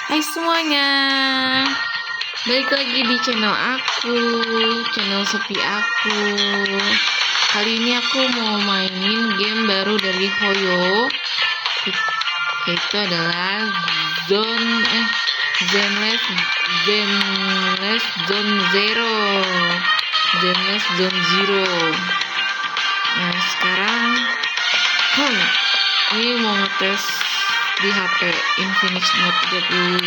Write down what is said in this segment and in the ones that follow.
Hai semuanya, balik lagi di channel aku, channel sepi aku. Kali ini aku mau mainin game baru dari Hoyo, yaitu adalah Zenless Zone Zero. Nah sekarang ini mau ngetes di HP Infinix Note 30,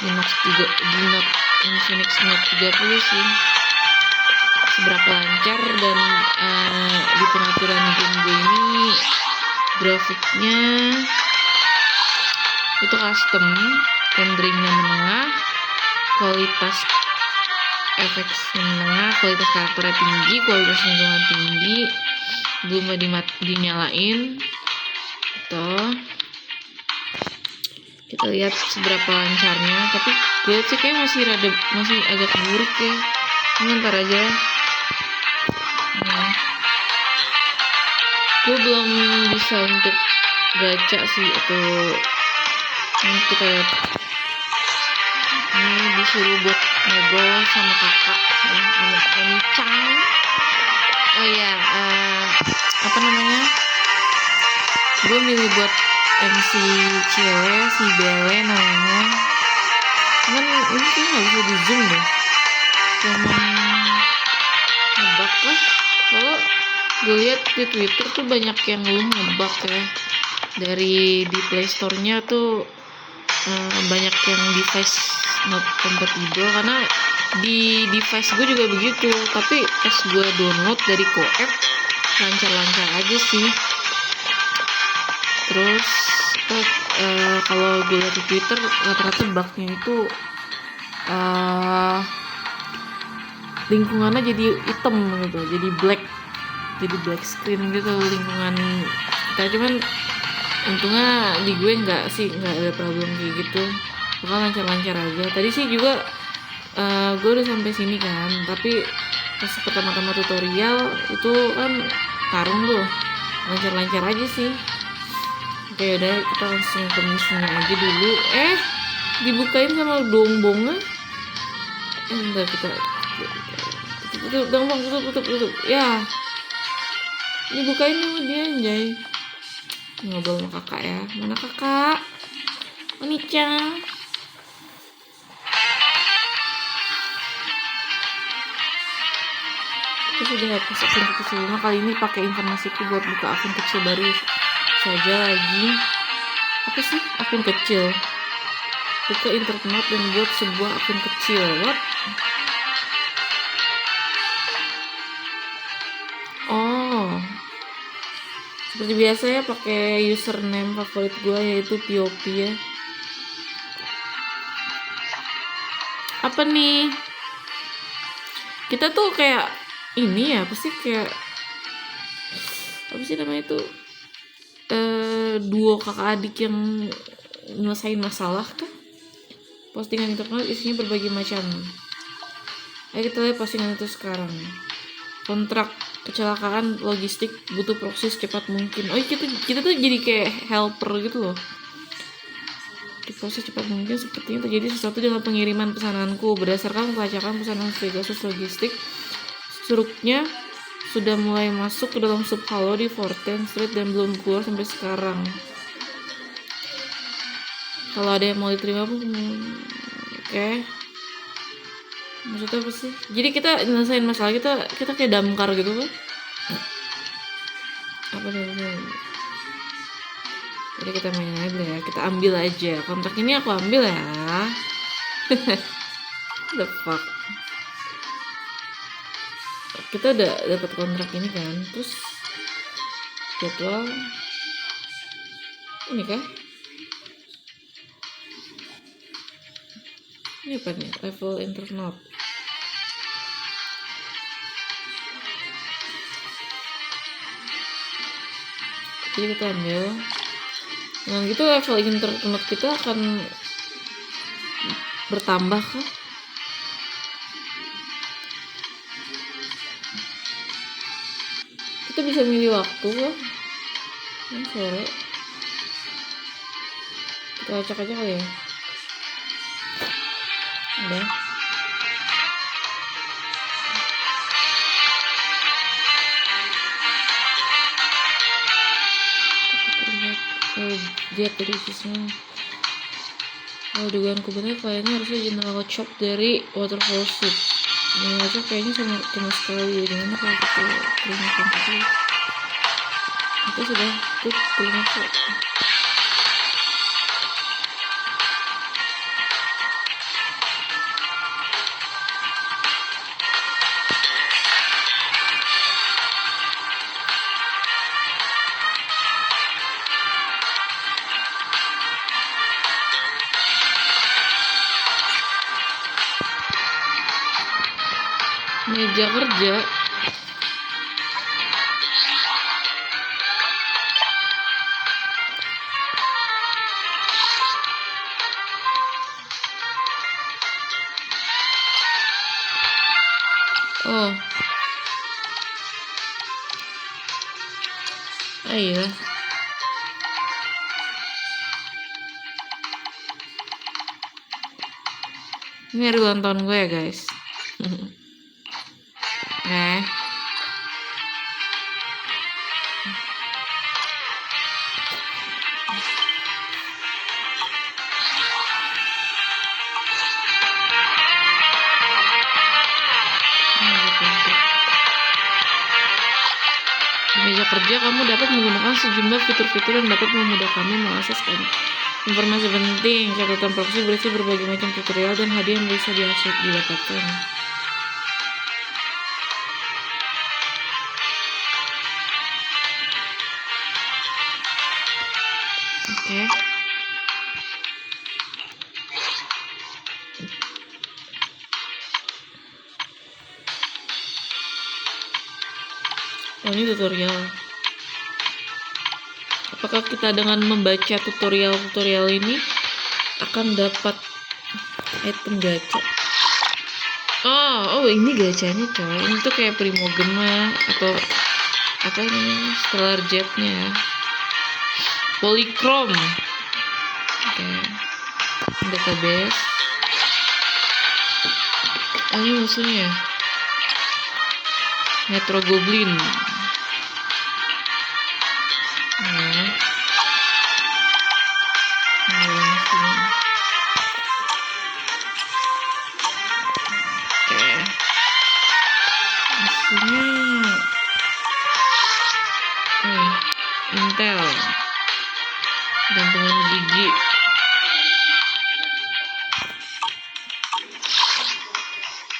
di Note Infinix Note 30 sih, seberapa lancar. Dan di pengaturan game gue ini grafiknya itu custom, renderingnya menengah, kualitas efeknya menengah, kualitas karakternya tinggi, kualitas lingkungan tinggi, belum dinyalain. Tuh kita lihat seberapa lancarnya, tapi gue sih kayak masih agak buruk ya. Ntar aja. Gue belum bisa untuk gacha sih, atau ini kita lihat. Ini disuruh buat ngobrol sama kakak ya, sama Oni-chan. Oh ya, apa namanya? Gue milih buat MC cewek, si Bele namanya. Cuman ini kayak gak bisa di zoom deh, cuman ngebug lah. Kalau gue lihat di Twitter tuh banyak yang ngebug ya, dari di Play Store-nya tuh banyak yang device not compatible, karena di device gue juga begitu. Tapi pas gue download dari Koep lancar-lancar aja sih. Terus kalau gue lihat di Twitter rata-rata bugnya itu lingkungannya jadi hitam gitu, jadi black screen gitu lingkungan kita. Cuman untungnya di gue nggak ada problem kayak gitu, bakal lancar-lancar aja. Tadi sih juga gue udah sampai sini kan, tapi pas pertama-tama tutorial itu kan tarung tuh lancar-lancar aja sih. Oke, udah kita langsung ke misinya aja dulu. Dibukain sama dombongnya. Entar kita tutup. Ya, dibukain sama dia, anjay. Ngobrol sama kakak ya. Mana kakak? Oni-chan. Kita sudah hapus akun kecil 5. Kali ini pakai informasiku buat buka akun kecil baru saja lagi. Apa sih akun kecil? Buka internet dan buat sebuah akun kecil. What? Oh, seperti biasa ya, pakai username favorit gue yaitu POP ya. Apa nih? Kita tuh kayak ini ya, apa sih namanya itu? Duo kakak adik yang nyelesain masalah kan. Postingan internet isinya berbagai macam. Ayo kita lihat postingan itu sekarang. Kontrak kecelakaan logistik, butuh proses cepat mungkin. Oh, kita tuh jadi kayak helper gitu loh. Diproses cepat mungkin, sepertinya terjadi sesuatu dengan pengiriman pesananku. Berdasarkan pelacakan pesanan Pegasus Logistik, struknya sudah mulai masuk ke dalam subhalo di 14th Street dan belum keluar sampai sekarang. Kalau ada yang mau diterima pun oke. Maksudnya apa sih? Jadi kita nyelesain masalah kita kayak damkar gitu kan? Apa namanya? Jadi kita main aja ya, kita ambil aja kontrak ini, aku ambil ya. The fuck. Kita udah dapat kontrak ini kan, terus jadwal ini kah? Ini apa nih? Level internet. Jadi kita ambil. Nah gitu level internet kita akan bertambah kah? Kita bisa milih waktu kah? Ini sore. Kita acak aja kali ya. Udah. Lihat dari sisinya. Kalau dugaanku benar kayaknya harusnya general chop dari waterfall suit. General chop kayaknya cuma sekali. Gimana kalau kita terima tadi? Itu sudah tuh terima kok. Meja kerja. Oh. Ah iya. Ini hari ulang tahun gue ya guys. Di meja kerja kamu dapat menggunakan sejumlah fitur-fitur yang dapat memudahkanmu mengakses informasi penting. Catatan proxy berisi berbagai macam tutorial dan hadiah yang bisa didapatkan. Oke. Oh, ini tutorial. Apakah kita dengan membaca tutorial ini akan dapat item gacha? Oh ini gachanya coy. Ini tuh kayak Primogema atau apa namanya, Stellar Jetnya ya. Polychrome. Oke. Database. Oh, ini musuhnya. Metro Goblin. Intel gantungan gigi,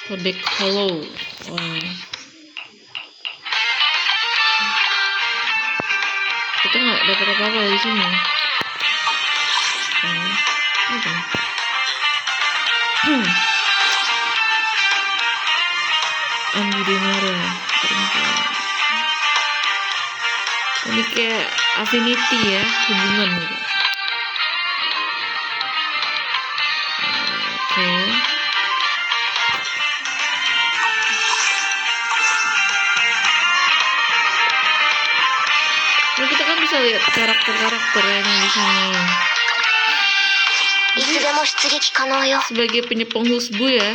kodek hollow. Kita nggak dapat apa-apa di sini. Ambidenara. Ini kayak affinity ya, hubungan gitu. Oke. Nah, kita kan bisa lihat karakter-karakter yang di sini. Sebagai penyepong husbu ya,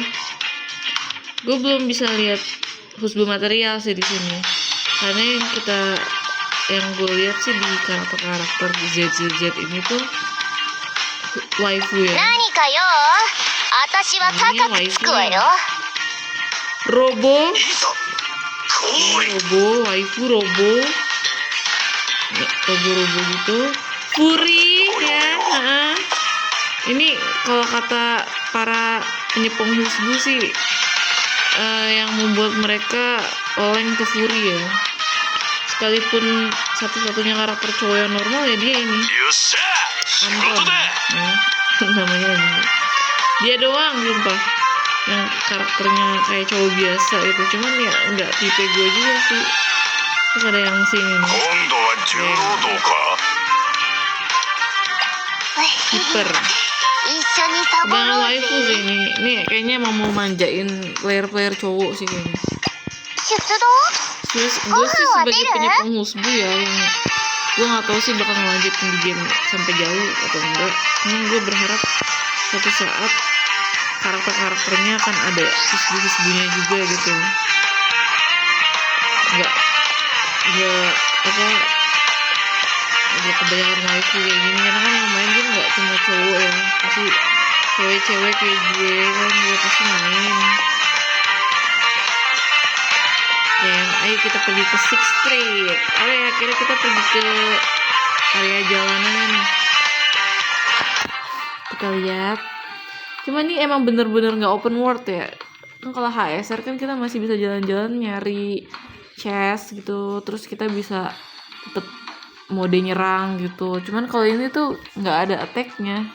gue belum bisa lihat husbu material sih di sini. Karena yang gue lihat sih di karakter ZZZ ini tuh waifu ya. Ini waifu ya. Robo waifu robo gitu. Fury ya. Ini kalau kata para penyepong husbu sih yang membuat mereka oleng ke Fury ya. Sekalipun satu-satunya karakter cowok yang normal ya dia ini Anton namanya ini. Dia doang sumpah yang karakternya kayak cowok biasa gitu, cuman ya nggak tipe gue juga sih. Terus ada yang sini nih Hyper banget waifu sih ini. Nih kayaknya mau manjain player cowok sih kayaknya. Gue sih sebagai penyepong husbu ya, yang gue nggak tahu sih bakal ngelanjutin di game sampai jauh atau enggak. Gue berharap suatu saat karakternya kan ada husbu-husbunya juga gitu. Nggak kebanyakan waifu kayak gini, karena kan yang main kan nggak cuma cowok ya, pasti cewek-cewek kayak gue kan juga pasti main. Dan ayo kita pergi ke Sixth Street. Akhirnya kita pergi ke area jalanan. Kita lihat. Cuma ini emang bener-bener nggak open world ya. Kan kalau HSR kan kita masih bisa jalan-jalan nyari chest gitu, terus kita bisa tetap mode nyerang gitu. Cuman kalau ini tuh nggak ada attack-nya,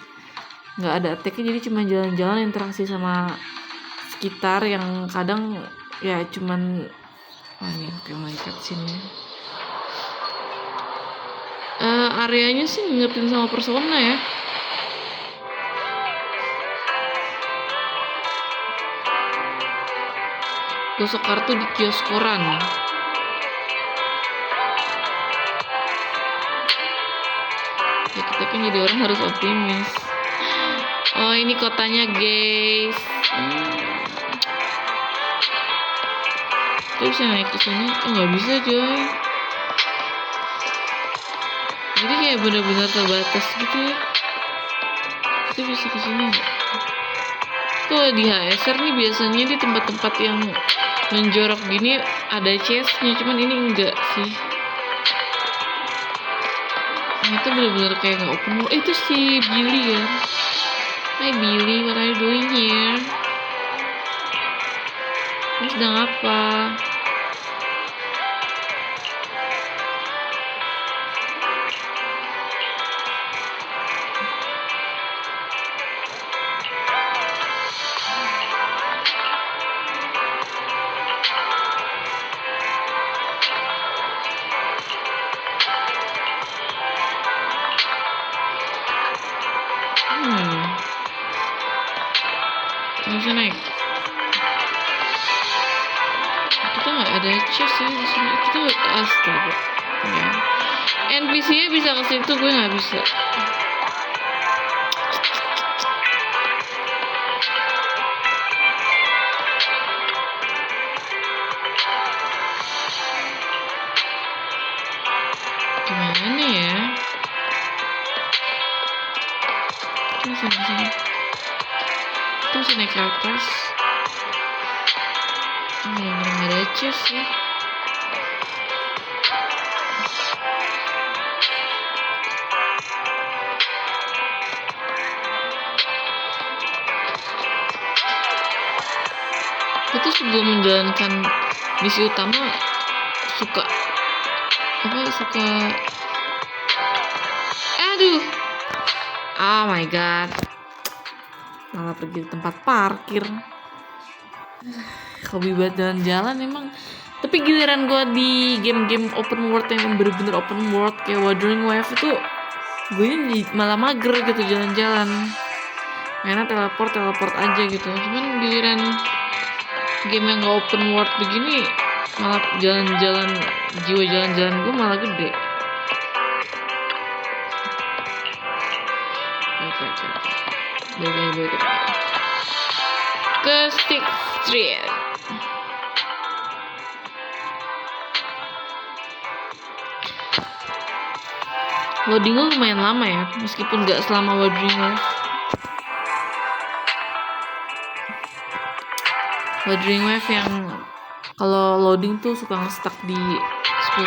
jadi cuma jalan-jalan interaksi sama sekitar yang kadang ya cuman ini kayak mereka sini. Areanya sih ngingetin sama Persona ya. Gosok kartu di kios koran. Ya kita kan jadi orang harus optimis. Oh ini kotanya guys. Kita bisa naik ke sini? Nggak bisa coy. Jadi kayak benar-benar terbatas gitu ya. Kita bisa ke sini nggak? Tuh di HSR nih biasanya di tempat-tempat yang menjorok gini ada chestnya, cuman ini enggak sih. Ini tuh benar-benar kayak nggak open world. Itu si Billy kan? Hai Billy, what are you doing here? Ini sedang apa? Bisa naik. Kita nggak ada chest ya di sini. Kita nggak ke astaga. Ya. NPC-nya bisa ke situ, gue nggak bisa. Gimana ya? Kita bisa di sini. Kita bisa naik ke atas. Bener-bener gak ada chest ya. Itu sebelum menjalankan misi utama suka aduh, oh my god, malah pergi ke tempat parkir. Hobi buat jalan-jalan emang. Tapi giliran gue di game-game open world yang bener-bener open world kayak Wuthering Waves itu, gue malah mager gitu jalan-jalan. Karena teleport aja gitu. Cuman giliran game yang gak open world begini, malah jalan-jalan, jiwa jalan-jalan gue malah gede. Oke. Ke Sixth Street. Loadingnya lumayan lama ya, meskipun gak selama Wuthering Waves. Wuthering Waves yang kalau loading tuh suka nge-stuck di 10%.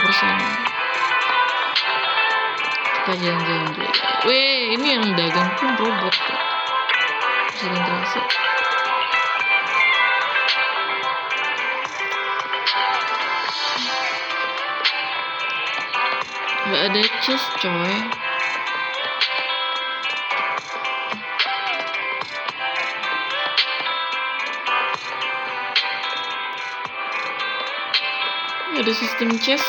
Kita jalan-jalan dulu. Weh, ini yang dagang pun robot tuh. Bisa interaksi. Gak ada chest coy. Gak ada sistem chest.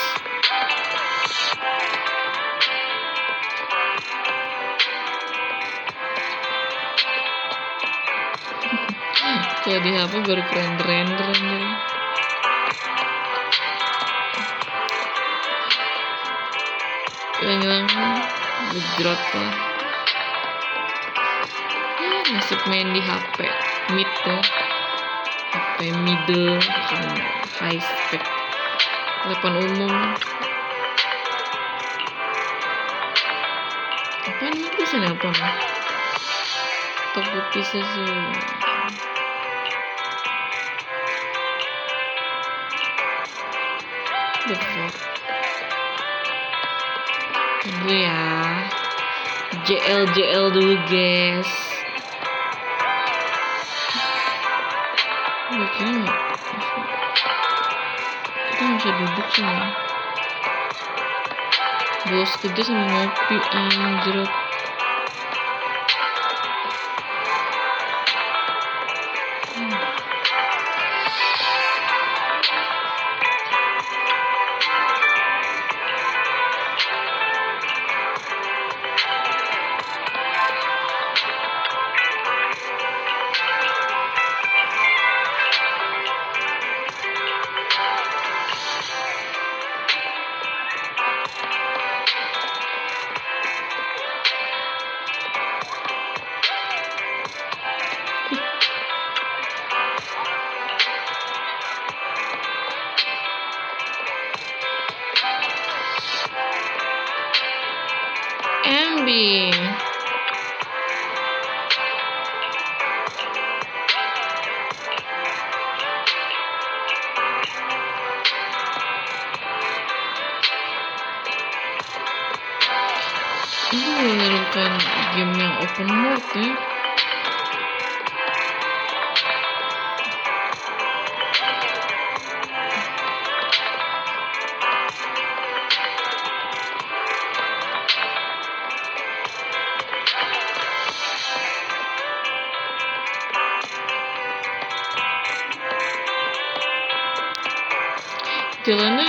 Kalau di HP baru render aja. Hilang gejrot lah. Nasib main di HP. mid ya, HP middle bukan high spec, telepon umum. Apaan ini bisa nelpon? Toko bisa sih. The fuck. Dulu ya. JL dulu guys. Kayaknya kita nggak bisa duduk semua. Bos kerja sama ngopi anjrot. MB ini memerlukan game yang open world ya. Jalannya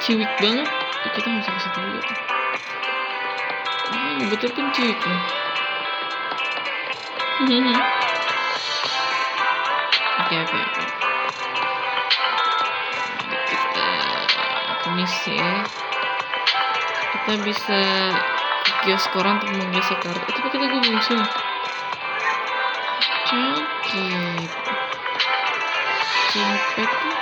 ciwik banget, kita nggak usah kesitu dulu. Betul pun ciwik nih. Oke. Kita permisi ya. Kita bisa ke kios koran untuk mengisi kartu. Tapi kita gue belum sih. Cakep. Cimpet tuh.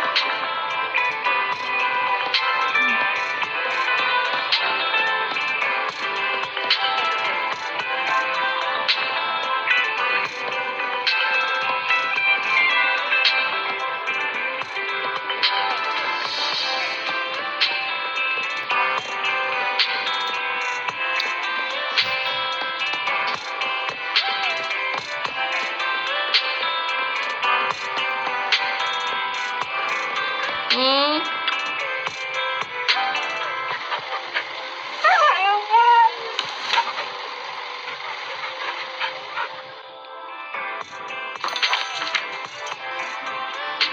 Oh.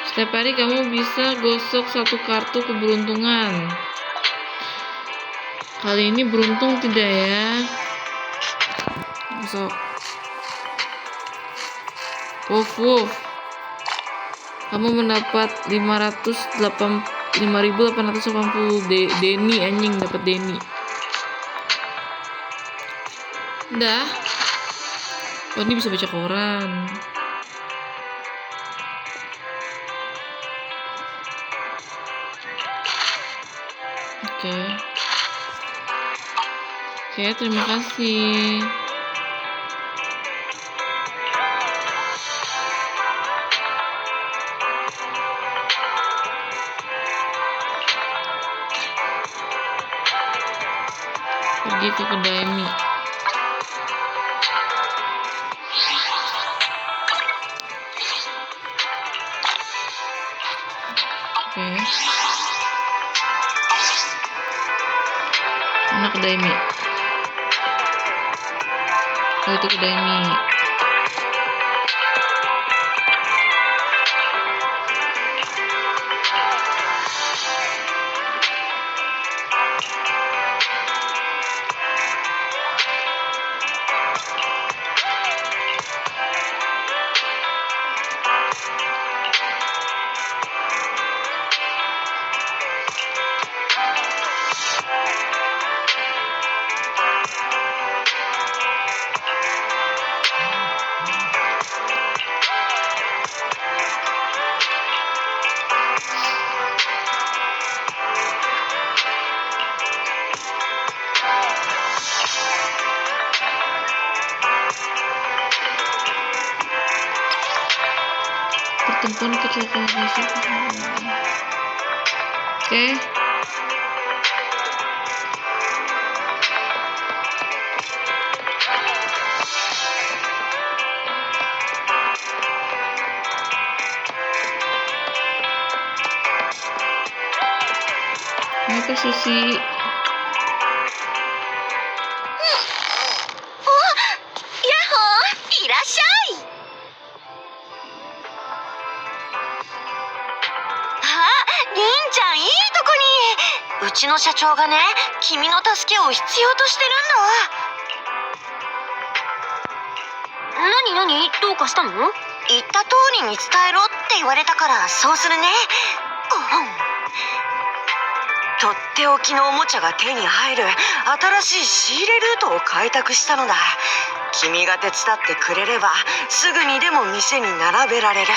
Setiap hari kamu bisa gosok satu kartu keberuntungan. Kali ini beruntung tidak ya? Gosok. Woof. Kamu mendapat 5.880 Denny anjing, dapat Denny. Udah. Oh, ini bisa baca koran. Oke, terima kasih. Pergi ke kedai mie. Oke. Mana kedai mie? Oh, itu kedai mie. Pertemuan kecelakaan besok. Oke. Ini posisi ヤッホー、いらっしゃい。りんちゃん、いいとこに。うちの社長がね、君の助けを必要としてるんだ。なになに、どうかしたの？言った通りに伝えろって言われたからそうするね。とっておきのおもちゃが手に入る新しい仕入れルートを開拓したのだ。君が手伝ってくれればすぐにでも店に並べられる。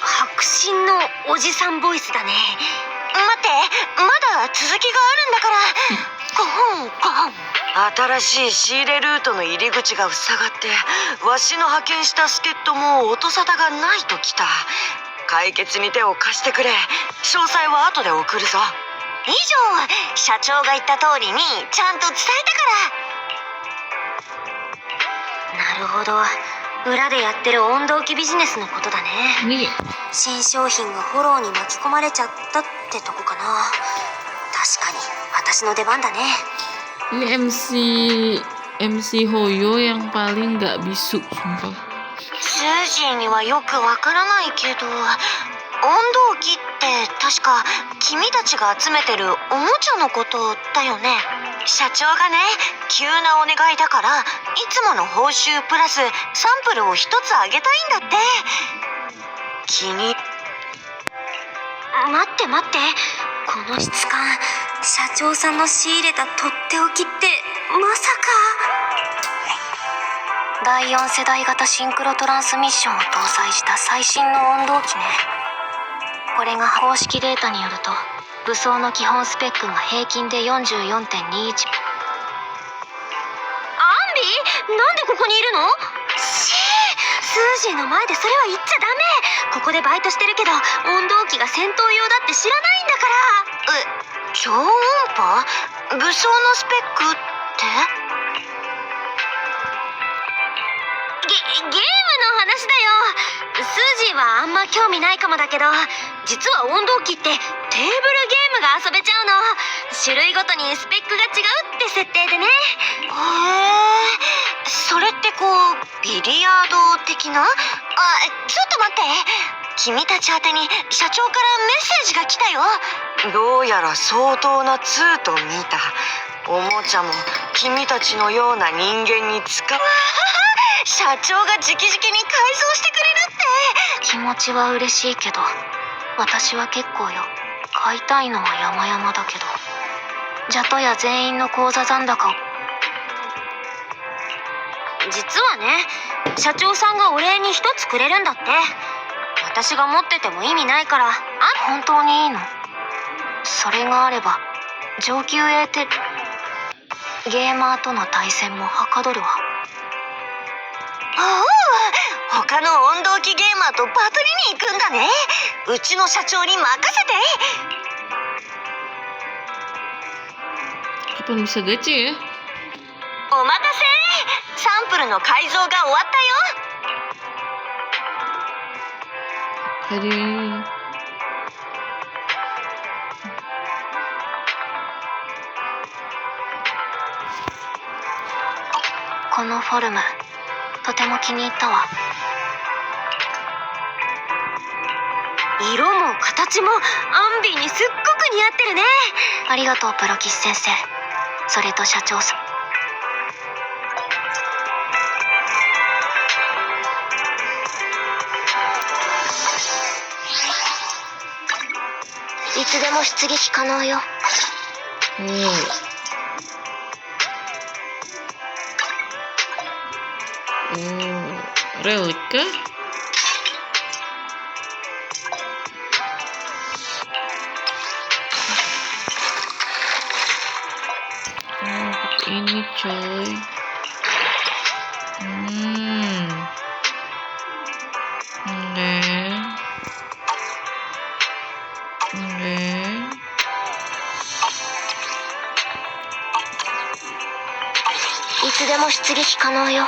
迫真のおじさんボイスだね。待って、まだ続きがあるんだから。新しい仕入れルートの入り口が塞がってわしの派遣した助っ人も音沙汰がないときた。解決に手を貸してくれ。詳細は後で送るぞ。以上、社長が言った通りにちゃんと伝えたから。なるほど、裏でやってる温動機ビジネスのことだね。ini 新商品がフォローに巻き込まれちゃったってとこかな。確かに私の出番だね。ini MC Hoyo yang paling nggak bisu sumpah. スージーにはよくわからないけど、温動機って確か君たちが集めてるおもちゃのことだよね。社長がね、急なお願いだからいつもの報酬プラスサンプルを一つあげたいんだって。待って待って、この質感、社長さんの仕入れたとっておきってまさか。第4世代型シンクロトランスミッションを搭載した最新の温動機ね。これが公式データによると武装の基本スペックが平均で 44.21。 アンビ、なんでここにいるの？スージーの前でそれは言っちゃダメ。ここでバイトしてるけど温動機が戦闘用だって知らないんだから。超音波？武装のスペックって？ゲームの話だよ。スージーはあんま興味ないかもだけど、実は温動機ってテーブルゲームが遊べちゃうの。種類ごとにスペックが違うって設定でね。へえ、それってこうビリヤード的な？ちょっと待って、君たち宛てに社長からメッセージが来たよ。どうやら相当なツーと見た。おもちゃも君たちのような人間に使う。社長が直々に改造してくれるって。気持ちは嬉しいけど、私は結構よ。買いたいのは山々だけど、ジャトヤ全員の口座残高を。実はね、社長さんがお礼に一つくれるんだって。私が持ってても意味ないから。本当にいいの？それがあれば上級エーテゲーマーとの対戦もはかどるわ。おお、他の温動機ゲーマーとバトルに行くんだね。うちの社長に任せて。 Kapan bisa gacha ya? お待たせ。サンプルの改造が終わったよ。Hari このフォルムとても気に入ったわ。色も形もアンビにすっごく似合ってるね。ありがとうプロキシ先生、それと社長さん。いつでも出撃可能よ。Relik kah? Ini coy. Oke. いつでも出撃可能よ。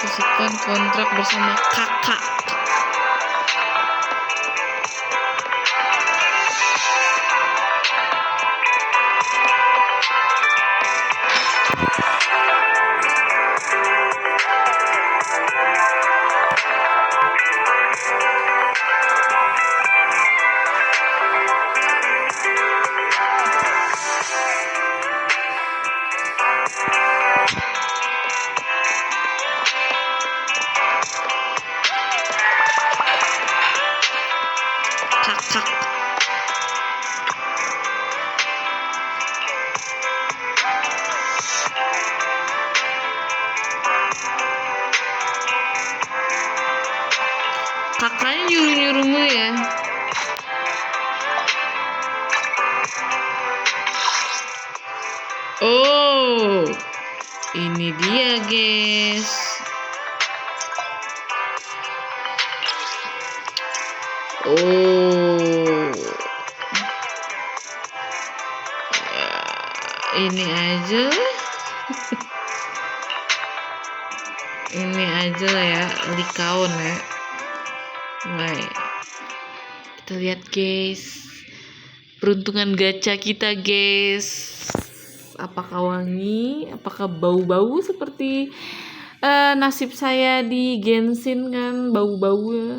Diskusikan kontrak bersama kakak. Kakak. Kakaknya nyuruh-nyuruh mulu ya. Oh, ini dia guys. Oh, ini aja lah. Ini aja lah ya, likaun ya. Mulai kita lihat guys, peruntungan gacha kita guys. Apakah wangi? Apakah bau-bau seperti nasib saya di Genshin kan, bau-bau ya.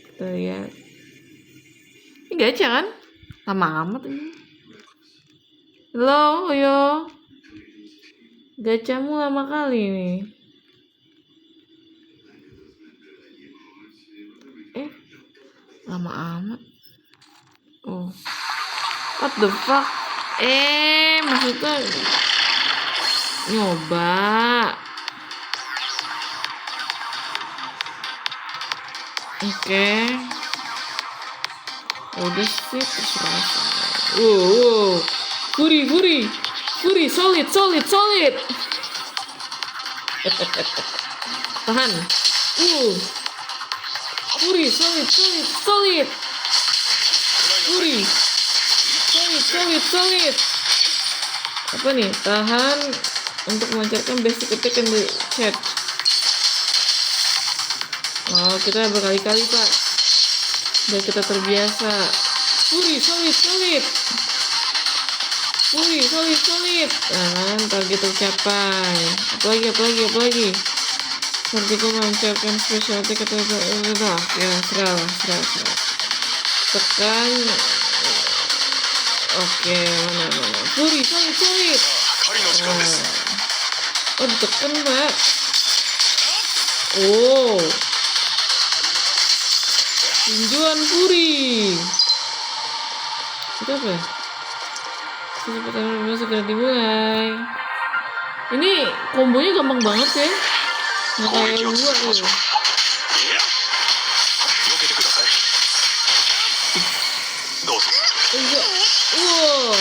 Kita lihat. Ini gacha kan? Lama amat ini. Halo, yo. Gacamu lama kali nih. Lama amat. Oh. What the fuck? Maksudnya nyoba. Oke. Udah sih terserah. Wow. Furi, solid. Tahan. Furi, solid. Furi. Solid. Apa nih? Tahan untuk melancarkan basic attack and the chat. Oh, kita berkali-kali, Pak. Biar kita terbiasa. Furi, solid. Nah, target tercapai. Apalagi. Targetku melancarkan special attack atau ya, serah. Tekan. Oke, mana. Furi, solid. Oh, ditekan, Pak. Oh. Tinjuan Furi. Itu apa ya? Pertama segera dimulai. Ini kombonya gampang banget ya. Nggak kayak gua loh. Wow.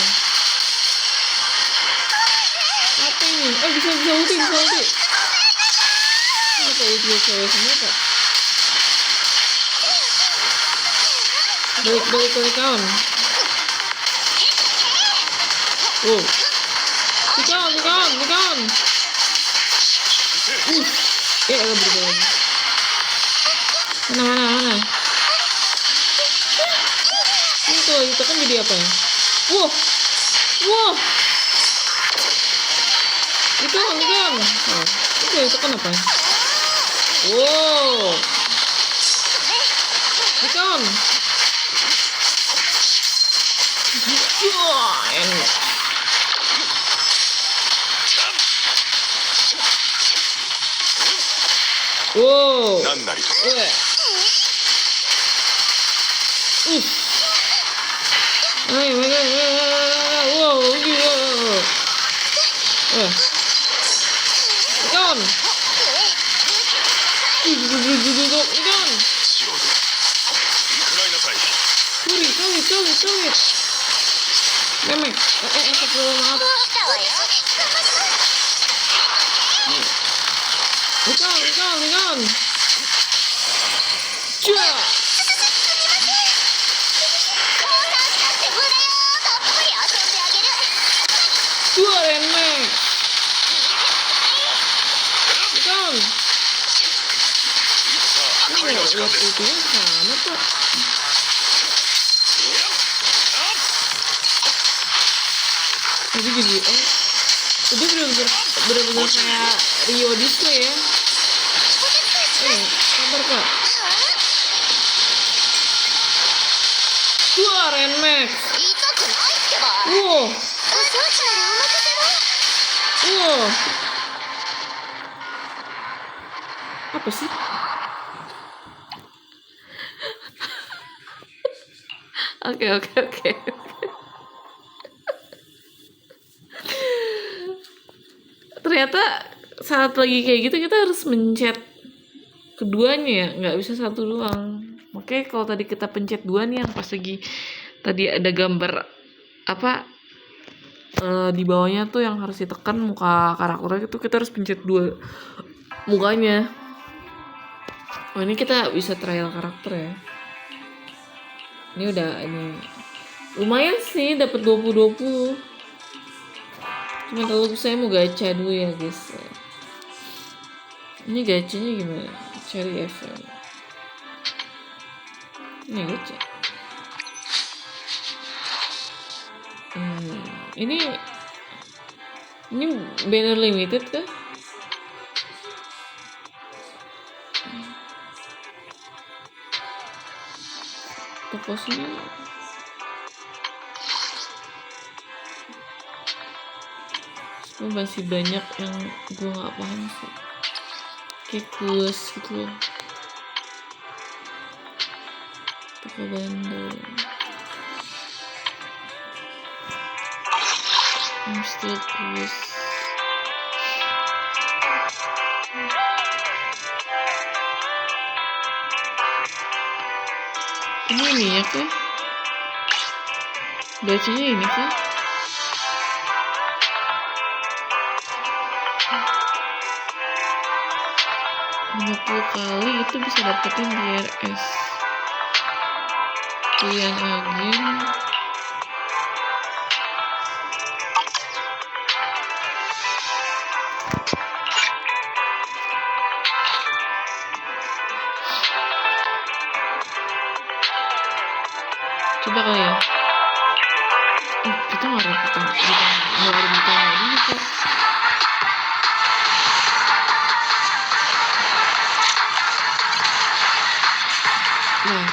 Apa ini? Bisa ulti. Apa ulti cewek semua, Pak? Balik kawan. Oh. Dikawan. Agak berubah lagi. Mana? Ini tuh itu kan jadi apa ya? Wow. Dikawan. Oh, itu kan apa ya? Wow. on. Enak. Wow. Ayo, wow, down. Sulit. Memek. Maaf. Bukan. Cia. Dua remek. Bukan. Lihat itu sama Pak. Jadi gini, itu bener-bener kayak Rio Display ya. Sabar Kak. Dua Renmax. Wow. Apa sih? Oke. Ternyata saat lagi kayak gitu kita harus mencet keduanya ya, nggak bisa satu doang. Makanya kalau tadi kita pencet dua nih, yang pas lagi tadi ada gambar apa di bawahnya tuh yang harus ditekan muka karakternya, itu kita harus pencet dua mukanya. Oh, ini kita bisa trial karakter ya. Ini lumayan sih, dapat 20. Cuma kalau saya mau gacha dulu ya guys. Ini gachanya gimana? Cari FM. Ini gacha. Ini banner limited kah? Toko sini. Masih banyak yang gue nggak paham sih. Kayak kuas gitu loh. Toko Bandung. Still kuas. Ini ya kah? Bacanya ini kah? Kali itu bisa dapetin DRS. Pilihan agen. Coba kali ya. Kita nggak ada ditanya dulu kok. Nah,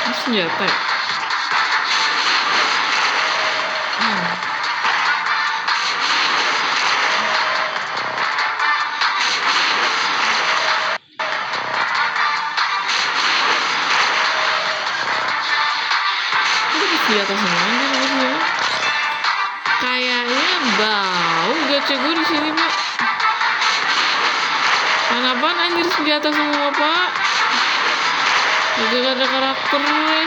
ini senjata ya? Di atas semuanya maksudnya. Kayaknya bau gacha gue di sini Pak. Apaan anjir, senjata semua Pak. Gak ada karakternya.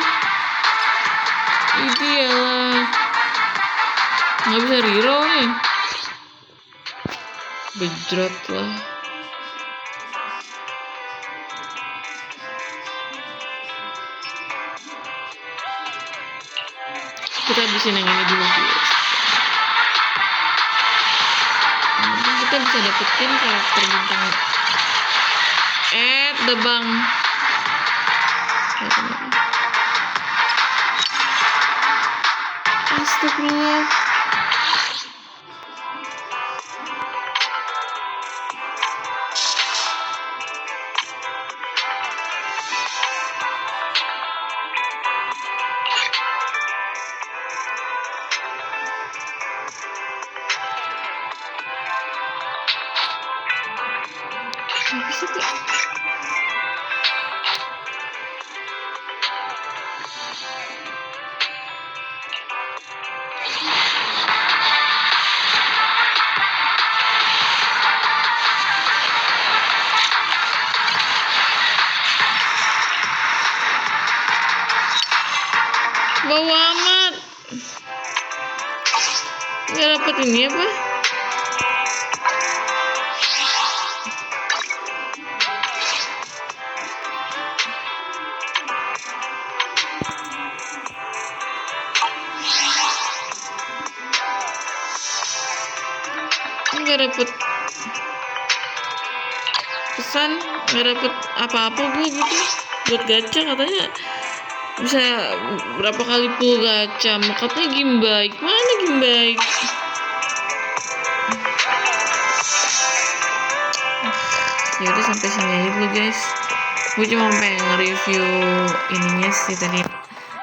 Iyalah. Nggak bisa reroll nih. Bejrot lah. Kita habisin yang ini dulu guys. Mungkin kita bisa dapetin karakter bintang debang. Astagfirullah. Apa sih, Kak? Bawa amat. Nggak dapet ini apa? Nggak dapet pesan, nggak dapet apa-apa gue gitu. Buat gacha katanya bisa berapa kali pull gacha, katanya game baik. Mana game baik? Ya udah sampai sini aja dulu guys. Gue cuma pengen nge-review ininya sih tadi,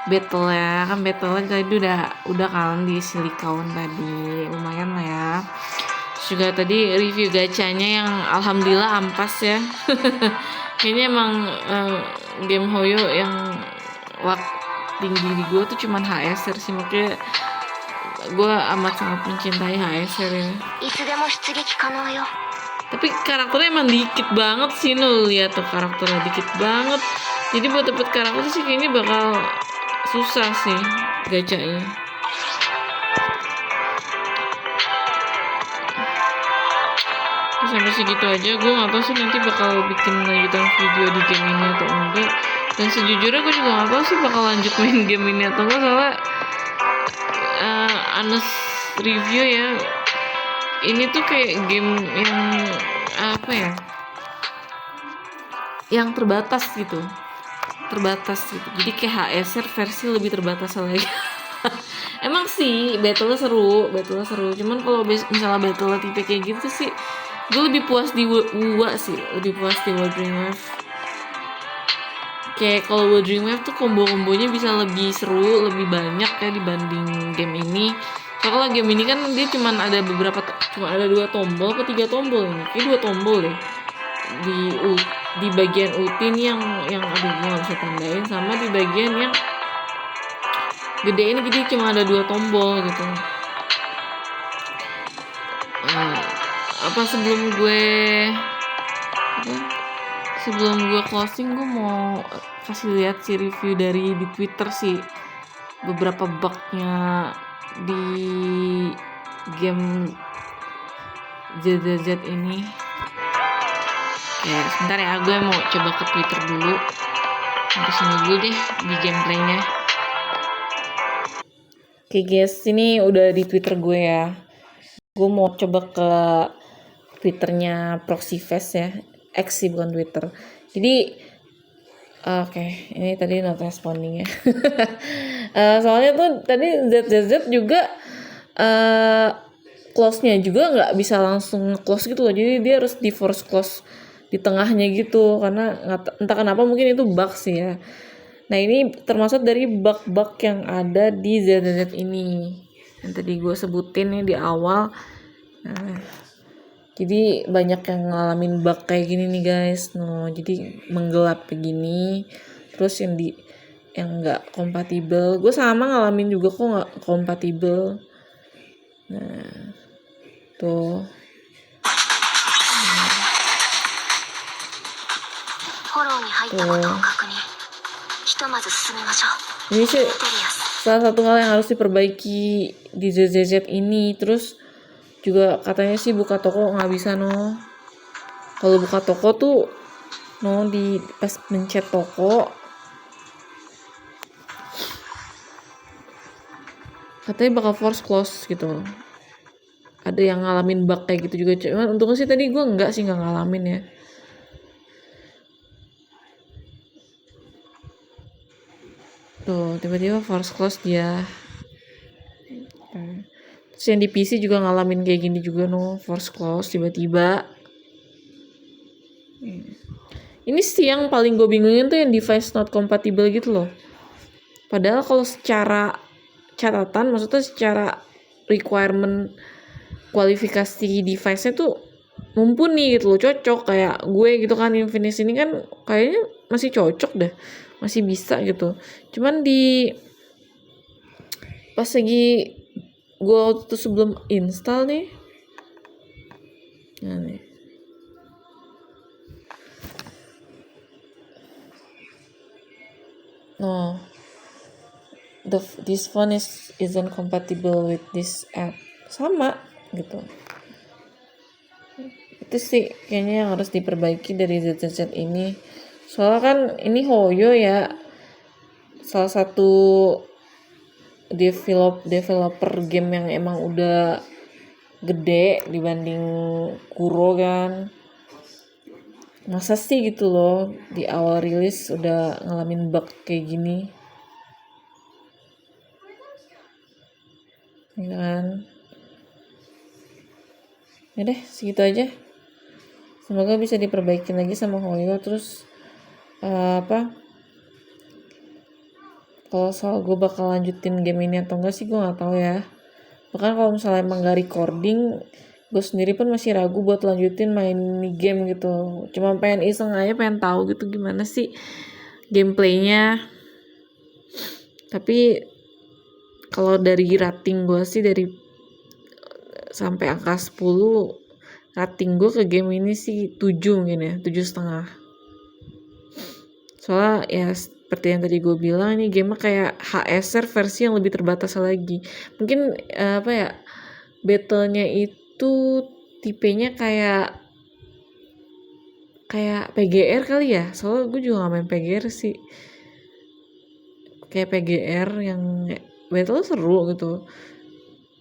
battle ya, kan battle tadi udah kan di Silicon tadi, lumayan lah ya. Terus juga tadi review gachanya yang alhamdulillah ampas ya. Kayaknya emang game Hoyo yang luck tinggi di gue tuh cuman HSR sih, makanya gue amat sangat mencintai HSR ya. Tapi karakternya emang dikit banget sih, lihat tuh karakternya dikit banget. Jadi buat dapet karakter sih kayaknya bakal susah sih gachanya. Sampai segitu aja, gue nggak tahu sih nanti bakal bikin lanjutan video di game ini atau enggak. Dan sejujurnya gue juga nggak tahu sih bakal lanjut main game ini atau enggak, soalnya honest review ya, ini tuh kayak game yang apa ya, yang terbatas gitu. Jadi kayak HSR versi lebih terbatas lagi. Emang sih battle seru, cuman kalau misalnya battle tipe kayak gitu sih, gue lebih puas di WUA sih, lebih puas di World Dream Wave. Kayak kalau World Dream Wave tuh kombonya bisa lebih seru, lebih banyak ya dibanding game ini. Soalnya kalau game ini kan dia cuma ada 2 tombol atau 3 tombol ini, kayak 2 tombol deh. Di bagian ulti nih yang aduh gue nggak bisa tandain, sama di bagian yang gede ini, jadi cuma ada 2 tombol gitu. Sebelum gue closing, gue mau kasih lihat si review dari di Twitter sih, beberapa bugnya di game ZZZ ini. Oke, sebentar ya, gue mau coba ke Twitter dulu. Sampai sini dulu deh di gameplaynya. Oke guys, ini udah di Twitter gue ya. Gue mau coba ke Twitternya Proxyfest ya, X sih bukan Twitter. Jadi oke, ini tadi not responding ya. Soalnya tuh tadi ZZZ juga close-nya juga nggak bisa langsung close gitu loh. Jadi dia harus di force close di tengahnya gitu, karena entah kenapa mungkin itu bug sih ya. Nah ini termasuk dari bug-bug yang ada di ZZZ ini yang tadi gue sebutin nih di awal. Nah, jadi banyak yang ngalamin bug kayak gini nih guys. Jadi menggelap begini, terus yang nggak kompatibel. Gue sama ngalamin juga kok nggak kompatibel. Nah tuh. Ini sih salah satu hal yang harus diperbaiki di ZZZ ini. Terus juga katanya sih buka toko nggak bisa Kalau buka toko tuh di pas mencet toko katanya bakal force close gitu. Ada yang ngalamin bug kayak gitu juga, cuman untungnya sih tadi gue nggak ngalamin ya. Tuh tiba-tiba force close dia. Terus yang di PC juga ngalamin kayak gini juga force close tiba-tiba. Ini sih yang paling gue bingungin tuh yang device not compatible gitu loh. Padahal kalau secara catatan, maksudnya secara requirement kualifikasi device-nya tuh mumpuni gitu loh, cocok kayak gue gitu kan. Infinix ini kan kayaknya masih cocok deh, masih bisa gitu. Cuman di pas lagi gue waktu itu sebelum install nih, nah nih, no, this phone isn't compatible with this app, sama gitu. Itu sih kayaknya yang harus diperbaiki dari ZZZ ini. Soalnya kan ini Hoyo ya, salah satu developer game yang emang udah gede dibanding Kuro kan. Masa sih gitu loh di awal rilis udah ngalamin bug kayak gini, ya kan. Ya deh, segitu aja. Semoga bisa diperbaiki lagi sama Hoyo. Terus kalau soal gue bakal lanjutin game ini atau enggak sih gue nggak tahu ya. Bahkan kalau misalnya emang gak recording, gue sendiri pun masih ragu buat lanjutin main game gitu. Cuma pengen iseng aja, pengen tahu gitu gimana sih gameplaynya. Tapi kalau dari rating gue sih, dari sampai angka 10, rating gue ke game ini sih 7 mungkin ya, 7,5. Soalnya ya seperti yang tadi gue bilang, ini game kayak HSR versi yang lebih terbatas lagi. Mungkin battle-nya itu tipenya kayak PGR kali ya. Soalnya gue juga gak main PGR sih. Kayak PGR yang battle seru gitu.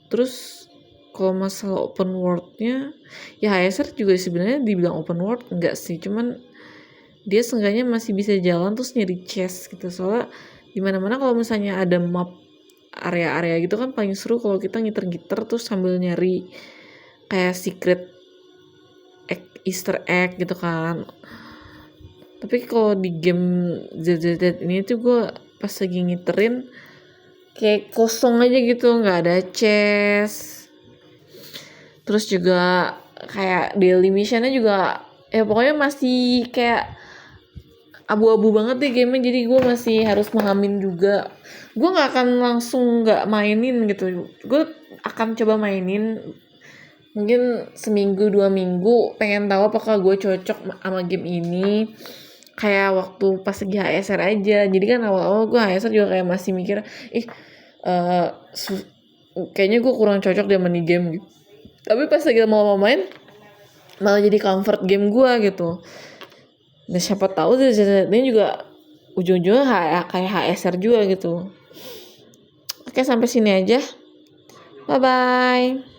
Terus kalau masalah open world-nya, ya HSR juga sebenarnya dibilang open world enggak sih, cuman dia seenggaknya masih bisa jalan terus nyari chest gitu. Soalnya dimana-mana kalau misalnya ada map area-area gitu kan paling seru kalau kita ngiter-ngiter terus sambil nyari kayak secret Easter egg gitu kan. Tapi kalau di game ZZZ ini tuh gue pas lagi ngiterin kayak kosong aja gitu, nggak ada chest. Terus juga kayak daily missionnya juga ya pokoknya masih kayak abu-abu banget deh gamenya. Jadi gue masih harus memahamin juga. Gue nggak akan langsung nggak mainin gitu. Gue akan coba mainin mungkin seminggu 2 minggu, pengen tahu apakah gue cocok sama game ini. Kayak waktu pas lagi HSR aja. Jadi kan awal-awal gue HSR juga kayak masih mikir kayaknya gue kurang cocok deh main game gitu. Tapi pas lagi mau main malah jadi comfort game gue gitu. Dan siapa tahu ini juga ujung-ujungnya kayak HSR juga gitu. Oke, sampai sini aja. Bye bye.